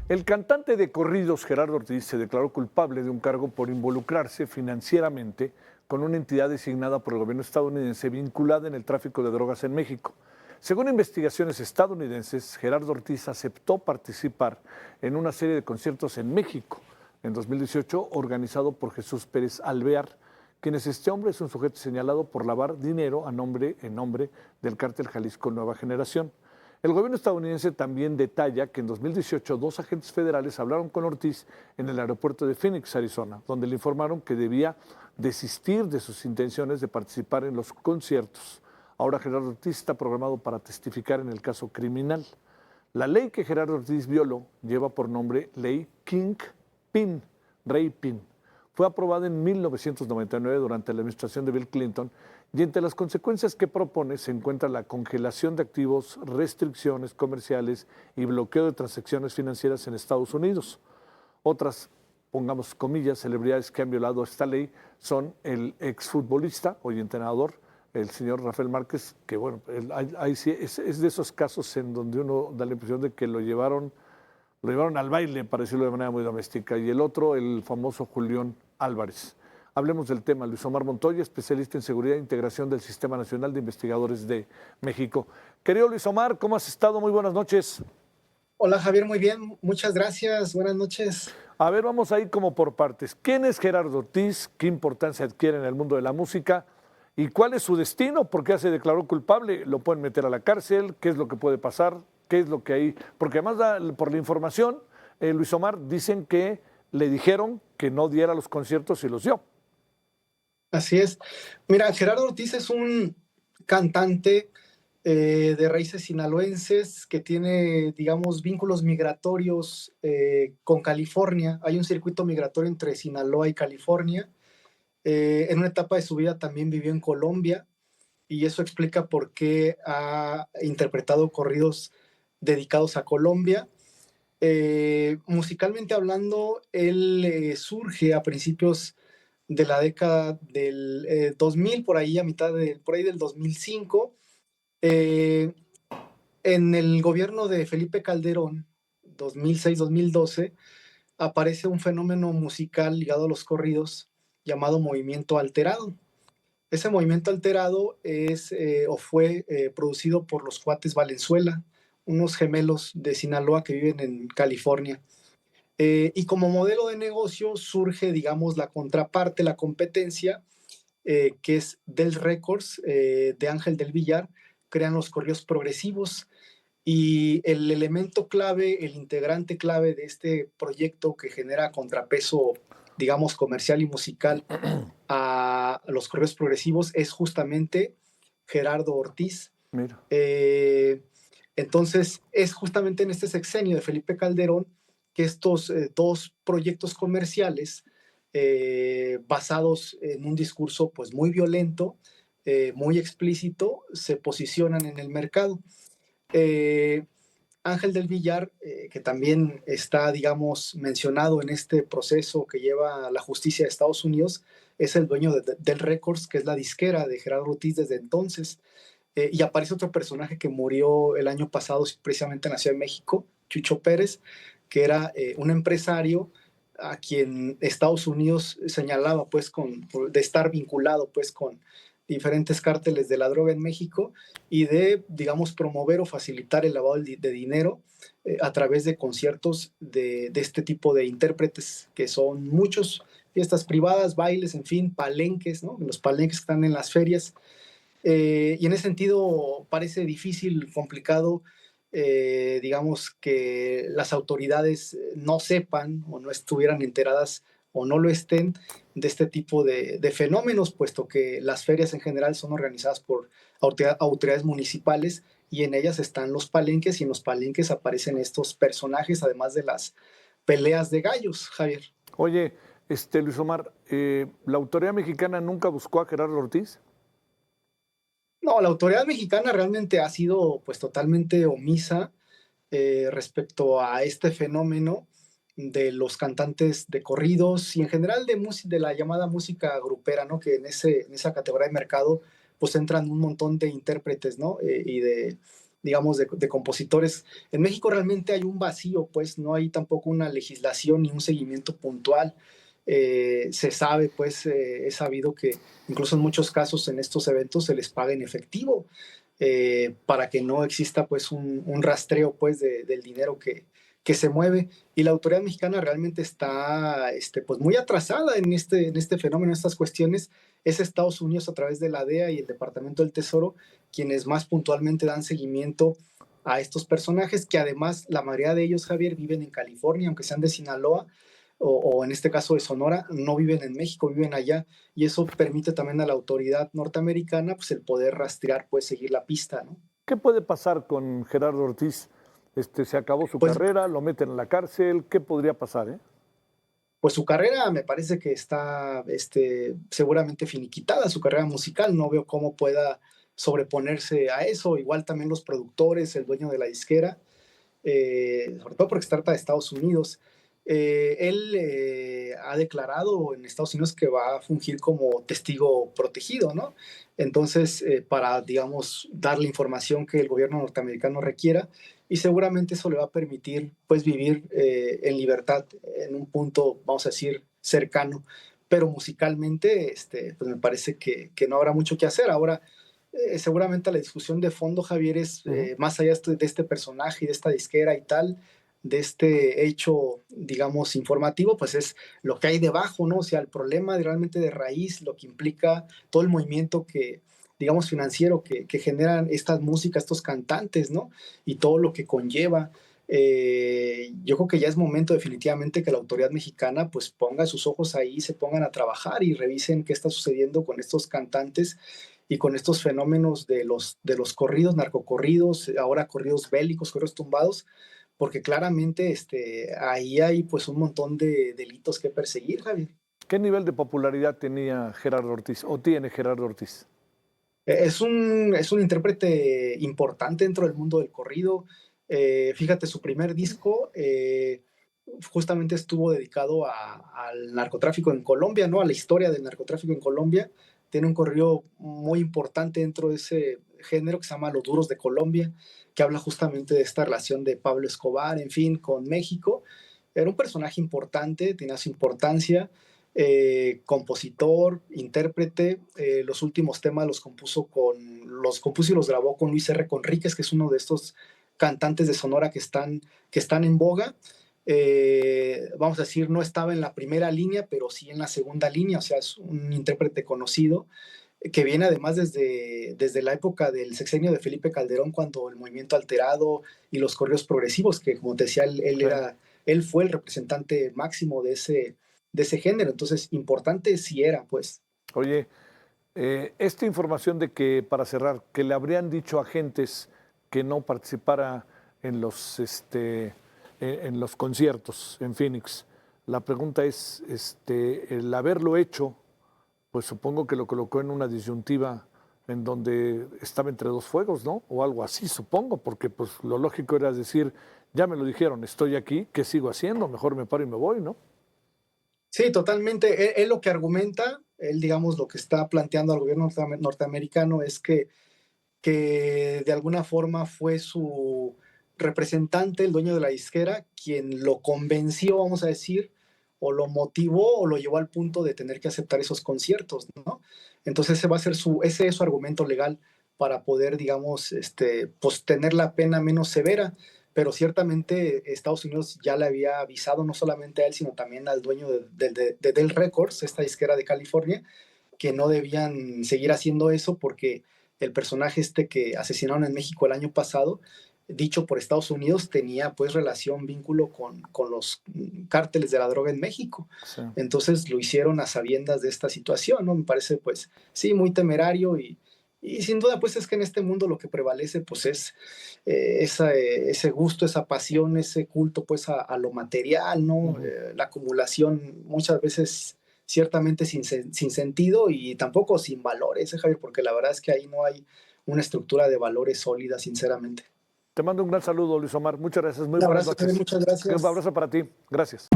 El cantante de corridos Gerardo Ortiz se declaró culpable de un cargo por involucrarse financieramente con una entidad designada por el gobierno estadounidense vinculada en el tráfico de drogas en México. Según investigaciones estadounidenses, Gerardo Ortiz aceptó participar en una serie de conciertos en México en 2018 organizado por Jesús Pérez Alvear, quien es este hombre, es un sujeto señalado por lavar dinero en nombre del cártel Jalisco Nueva Generación. El gobierno estadounidense también detalla que en 2018 dos agentes federales hablaron con Ortiz en el aeropuerto de Phoenix, Arizona, donde le informaron que debía desistir de sus intenciones de participar en los conciertos. Ahora Gerardo Ortiz está programado para testificar en el caso criminal. La ley que Gerardo Ortiz violó lleva por nombre Ley King Pin, Rey Pin. Fue aprobada en 1999 durante la administración de Bill Clinton y entre las consecuencias que propone se encuentra la congelación de activos, restricciones comerciales y bloqueo de transacciones financieras en Estados Unidos. Otras, pongamos comillas, celebridades que han violado esta ley son el exfutbolista, hoy entrenador, el señor Rafael Márquez, que bueno, ahí sí es de esos casos en donde uno da la impresión de que lo llevaron al baile, para decirlo de manera muy doméstica, y el otro, el famoso Julián Álvarez. Hablemos del tema. Luis Omar Montoya, especialista en seguridad e integración del Sistema Nacional de Investigadores de México. Querido Luis Omar, ¿cómo has estado? Muy buenas noches. Hola Javier, muy bien, muchas gracias, buenas noches. A ver, vamos ahí como por partes. ¿Quién es Gerardo Ortiz? ¿Qué importancia adquiere en el mundo de la música? ¿Y cuál es su destino? ¿Por qué se declaró culpable? ¿Lo pueden meter a la cárcel? ¿Qué es lo que puede pasar? ¿Qué es lo que hay? Porque además, por la información, Luis Omar, dicen que le dijeron que no diera los conciertos y los dio. Así es. Mira, Gerardo Ortiz es un cantante de raíces sinaloenses que tiene, digamos, vínculos migratorios con California. Hay un circuito migratorio entre Sinaloa y California. En una etapa de su vida también vivió en Colombia y eso explica por qué ha interpretado corridos dedicados a Colombia. Musicalmente hablando, él surge a principios de la década del 2000, por ahí a por ahí del 2005, eh, en el gobierno de Felipe Calderón, 2006-2012, aparece un fenómeno musical ligado a los corridos llamado movimiento alterado. Ese movimiento alterado o fue producido por los cuates Valenzuela, unos gemelos de Sinaloa que viven en California. Y como modelo de negocio surge, digamos, la contraparte, la competencia, que es Del Records, de Ángel del Villar, crean los corridos progresivos. Y el elemento clave, el integrante clave de este proyecto que genera contrapeso, digamos, comercial y musical a los corridos progresivos es justamente Gerardo Ortiz. Mira. Entonces, es justamente en este sexenio de Felipe Calderón que estos dos proyectos comerciales basados en un discurso pues muy violento, muy explícito, se posicionan en el mercado. Ángel del Villar, que también está, digamos, mencionado en este proceso que lleva la justicia de Estados Unidos, es el dueño del Records, que es la disquera de Gerardo Ortiz desde entonces. Y aparece otro personaje que murió el año pasado, precisamente en la Ciudad de México, Chucho Pérez, que era un empresario a quien Estados Unidos señalaba pues de estar vinculado pues con diferentes cárteles de la droga en México y de, digamos, promover o facilitar el lavado de dinero a través de conciertos de este tipo de intérpretes, que son muchos, fiestas privadas, bailes, en fin, palenques, ¿no? Los palenques que están en las ferias. Y en ese sentido parece difícil, complicado, digamos, que las autoridades no sepan o no estuvieran enteradas o no lo estén de este tipo de fenómenos, puesto que las ferias en general son organizadas por autoridades municipales y en ellas están los palenques y en los palenques aparecen estos personajes, además de las peleas de gallos, Javier. Oye, Luis Omar, ¿la autoridad mexicana nunca buscó a Gerardo Ortiz? No, la autoridad mexicana realmente ha sido pues totalmente omisa respecto a este fenómeno de los cantantes de corridos y en general de la llamada música grupera, ¿no? Que en esa categoría de mercado pues entran un montón de intérpretes, ¿no? digamos, de compositores. En México realmente hay un vacío, pues no hay tampoco una legislación ni un seguimiento puntual. Se sabe, pues es sabido que incluso en muchos casos en estos eventos se les paga en efectivo, para que no exista pues un rastreo pues del dinero que se mueve. Y la autoridad mexicana realmente está pues muy atrasada en este fenómeno, en estas cuestiones. Es Estados Unidos a través de la DEA y el Departamento del Tesoro quienes más puntualmente dan seguimiento a estos personajes, que además la mayoría de ellos, Javier, viven en California, aunque sean de Sinaloa, o en este caso de Sonora, no viven en México, viven allá, y eso permite también a la autoridad norteamericana pues el poder rastrear, pues seguir la pista, ¿no? ¿Qué puede pasar con Gerardo Ortiz? Se acabó su Pues, carrera, lo meten en la cárcel, ¿qué podría pasar? pues su carrera me parece que está seguramente finiquitada, su carrera musical, no veo cómo pueda sobreponerse a eso, igual también los productores, el dueño de la disquera, sobre todo porque se trata de Estados Unidos. Él ha declarado en Estados Unidos que va a fungir como testigo protegido, ¿no? Entonces, para, digamos, dar la información que el gobierno norteamericano requiera, y seguramente eso le va a permitir, pues, vivir en libertad en un punto, vamos a decir, cercano. Pero musicalmente, pues me parece que no habrá mucho que hacer. Ahora, seguramente la discusión de fondo, Javier, es más allá de este personaje y de esta disquera y tal, de este hecho, digamos, informativo, pues es lo que hay debajo, ¿no? O sea, el problema realmente de raíz, lo que implica todo el movimiento que, digamos, financiero que generan estas músicas, estos cantantes, ¿no? Y todo lo que conlleva. Yo creo que ya es momento definitivamente que la autoridad mexicana pues ponga sus ojos ahí, se pongan a trabajar y revisen qué está sucediendo con estos cantantes y con estos fenómenos de los corridos, narcocorridos, ahora corridos bélicos, corridos tumbados, porque claramente ahí hay pues un montón de delitos que perseguir, Javier. ¿Qué nivel de popularidad tenía Gerardo Ortiz o tiene Gerardo Ortiz? Es un intérprete importante dentro del mundo del corrido. Fíjate, su primer disco justamente estuvo dedicado al narcotráfico en Colombia, ¿no? A la historia del narcotráfico en Colombia. Tiene un corrido muy importante dentro de ese género que se llama Los Duros de Colombia, que habla justamente de esta relación de Pablo Escobar, en fin, con México. Era un personaje importante, tenía su importancia, compositor, intérprete. Los últimos temas los compuso y los grabó con Luis R. Conríquez, que es uno de estos cantantes de Sonora que están en boga. Vamos a decir, no estaba en la primera línea, pero sí en la segunda línea, o sea, es un intérprete conocido que viene además desde la época del sexenio de Felipe Calderón, cuando el movimiento alterado y los correos progresivos, que como te decía, él fue el representante máximo de ese género, entonces importante sí era, pues. Oye, esta información de que, para cerrar, que le habrían dicho a agentes que no participara en en los conciertos en Phoenix, la pregunta es, el haberlo hecho, pues supongo que lo colocó en una disyuntiva en donde estaba entre dos fuegos, ¿no? O algo así, supongo, porque pues lo lógico era decir, ya me lo dijeron, estoy aquí, ¿qué sigo haciendo? Mejor me paro y me voy, ¿no? Sí, totalmente. Él lo que argumenta, él digamos lo que está planteando al gobierno norteamericano es que de alguna forma fue su representante, el dueño de la disquera, quien lo convenció, vamos a decir, o lo motivó o lo llevó al punto de tener que aceptar esos conciertos, ¿no? Entonces ese es su argumento legal para poder, digamos, pues tener la pena menos severa, pero ciertamente Estados Unidos ya le había avisado no solamente a él, sino también al dueño de Dell Records, esta disquera de California, que no debían seguir haciendo eso porque el personaje que asesinaron en México el año pasado, dicho por Estados Unidos, tenía pues relación, vínculo con los cárteles de la droga en México. Sí. Entonces lo hicieron a sabiendas de esta situación, ¿no? Me parece pues sí, muy temerario y sin duda pues es que en este mundo lo que prevalece pues es ese gusto, esa pasión, ese culto pues a lo material, ¿no? La acumulación muchas veces ciertamente sin sentido y tampoco sin valores, Javier, porque la verdad es que ahí no hay una estructura de valores sólida, sinceramente. Te mando un gran saludo, Luis Omar. Muchas gracias. Muy Un buenas abrazo, Javier, noches. muchas Un gracias. abrazo para ti. Gracias.